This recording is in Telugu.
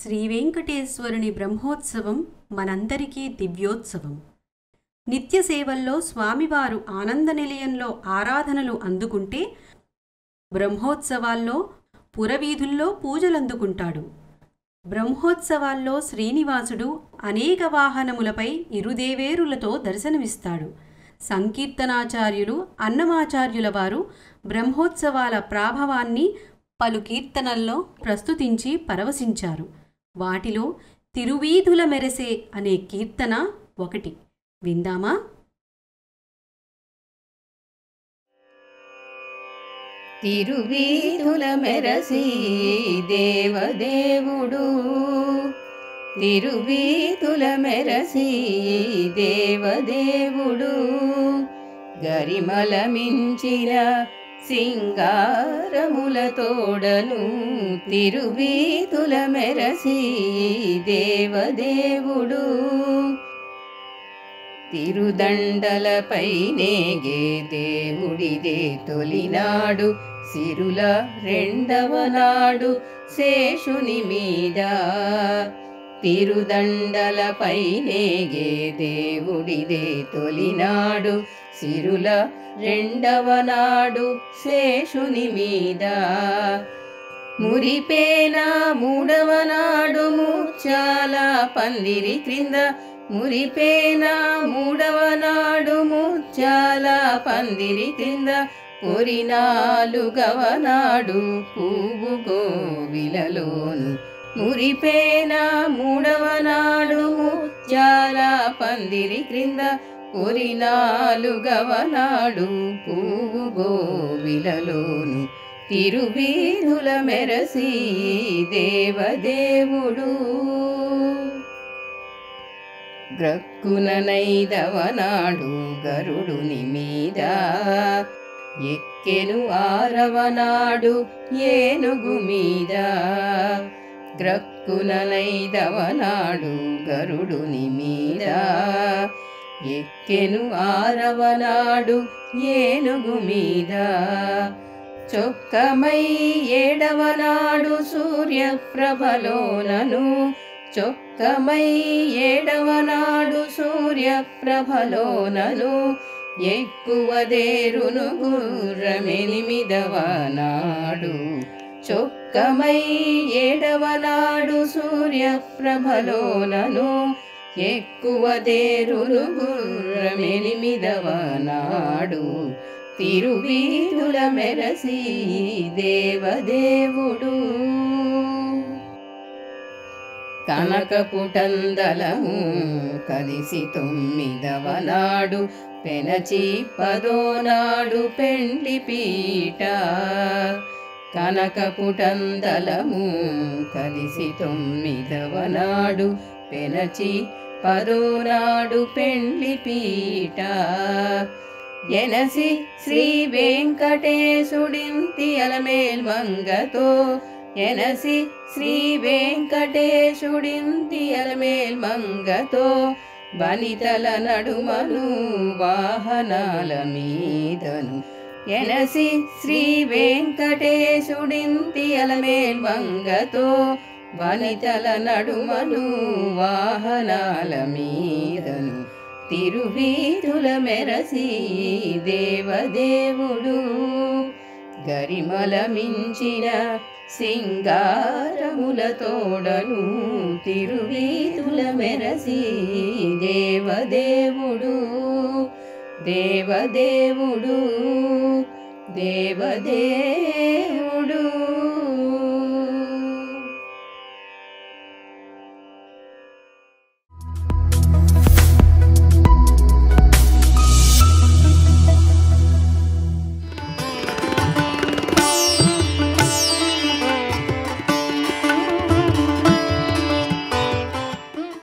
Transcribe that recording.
శ్రీ వెంకటేశ్వరుని బ్రహ్మోత్సవం మనందరికీ దివ్యోత్సవం. నిత్య సేవల్లో స్వామివారు ఆనంద నిలయంలో ఆరాధనలు అందుకుంటే, బ్రహ్మోత్సవాల్లో పురవీధుల్లో పూజలందుకుంటాడు. బ్రహ్మోత్సవాల్లో శ్రీనివాసుడు అనేక వాహనములపై ఇరుదేవేరులతో దర్శనమిస్తాడు. సంకీర్తనాచార్యులు అన్నమాచార్యుల వారు బ్రహ్మోత్సవాల ప్రాభవాన్ని పలు కీర్తనల్లో ప్రస్తుతించి పరవశించారు. వాటిలో తిరువీధుల మెరసే అనే కీర్తన ఒకటి. విందామా? తిరువీధుల మెరసి దేవదేవుడు, తిరువీధుల మెరసి దేవదేవుడు, గరిమల మించిన సింగారముల తోడను, తిరువీధుల మెరసి దేవదేవుడు, తిరుదండలపై నేగే దేవుడిదే తొలినాడు, సిరుల రెండవ నాడు శేషుని మీద, తిరుదండలపై నేగే దేవుడిదే తొలినాడు, సిరుల రెండవ నాడు శేషుని మీద, మురిపేన మూడవ నాడు ముత్యాల పందిరి క్రింద, మురిపేన మూడవ నాడు ముత్యాల పందిరి క్రింద, పొరినాలుగవ నాడు పువ్వు కోవిలలోను, మురిపేన మూడవ నాడు ముత్యాల పందిరి క్రింద, పొరినాలుగవ నాడు పువ్వు గోవిలలోను, తిరువీధుల మెరసి దేవదేవుడు, గ్రక్కుననైదవ నాడు గరుడుని మీద, ఎక్కెను ఆరవ నాడు ఏనుగు మీద, గ్రక్కుననైదవ నాడు గరుడుని మీద, ఎక్కెను ఆరవ నాడు ఏనుగు మీద, చొక్కమై ఏడవ నాడు సూర్యప్రభలోనను, చొక్కమై ఏడవ నాడు సూర్యప్రభలోనను, ఎక్కువదేరును గుర్రమెనిమిదవ నాడు, చొక్కమై ఏడవ నాడు సూర్యప్రభలోనను, ఎక్కువదేరును గుర్రమెనిమిదవ నాడు, తిరువీధుల మెరసి దేవదేవుడు, కనకపుటందలము కలిసి తొమ్మిదవ నాడు పెనచి పదో నాడు పెండ్లి పీట, కనకపుటందలము కలిసి తొమ్మిదవ నాడు పెనచి పదో నాడు పెండ్లి పీట, ఎనసి శ్రీ వెంకటేశుడింతి అలమేల్ మంగతో, ఎనసి శ్రీ వెంకటేశుడింతి అలమేల్ మంగతో, వనితల నడుమను వాహనాల మీదను, ఎనసి శ్రీ వెంకటేశుడింతి అలమేల్ మంగతో, వనితల నడుమను వాహనాల మీదను, తిరువీధుల మెరసి దేవదేవుడు, గరిమల మించిన సింగారముల తోడను, తిరువీధుల మెరసి దేవదేవుడు, దేవదేవుడు, దేవదేవుడు.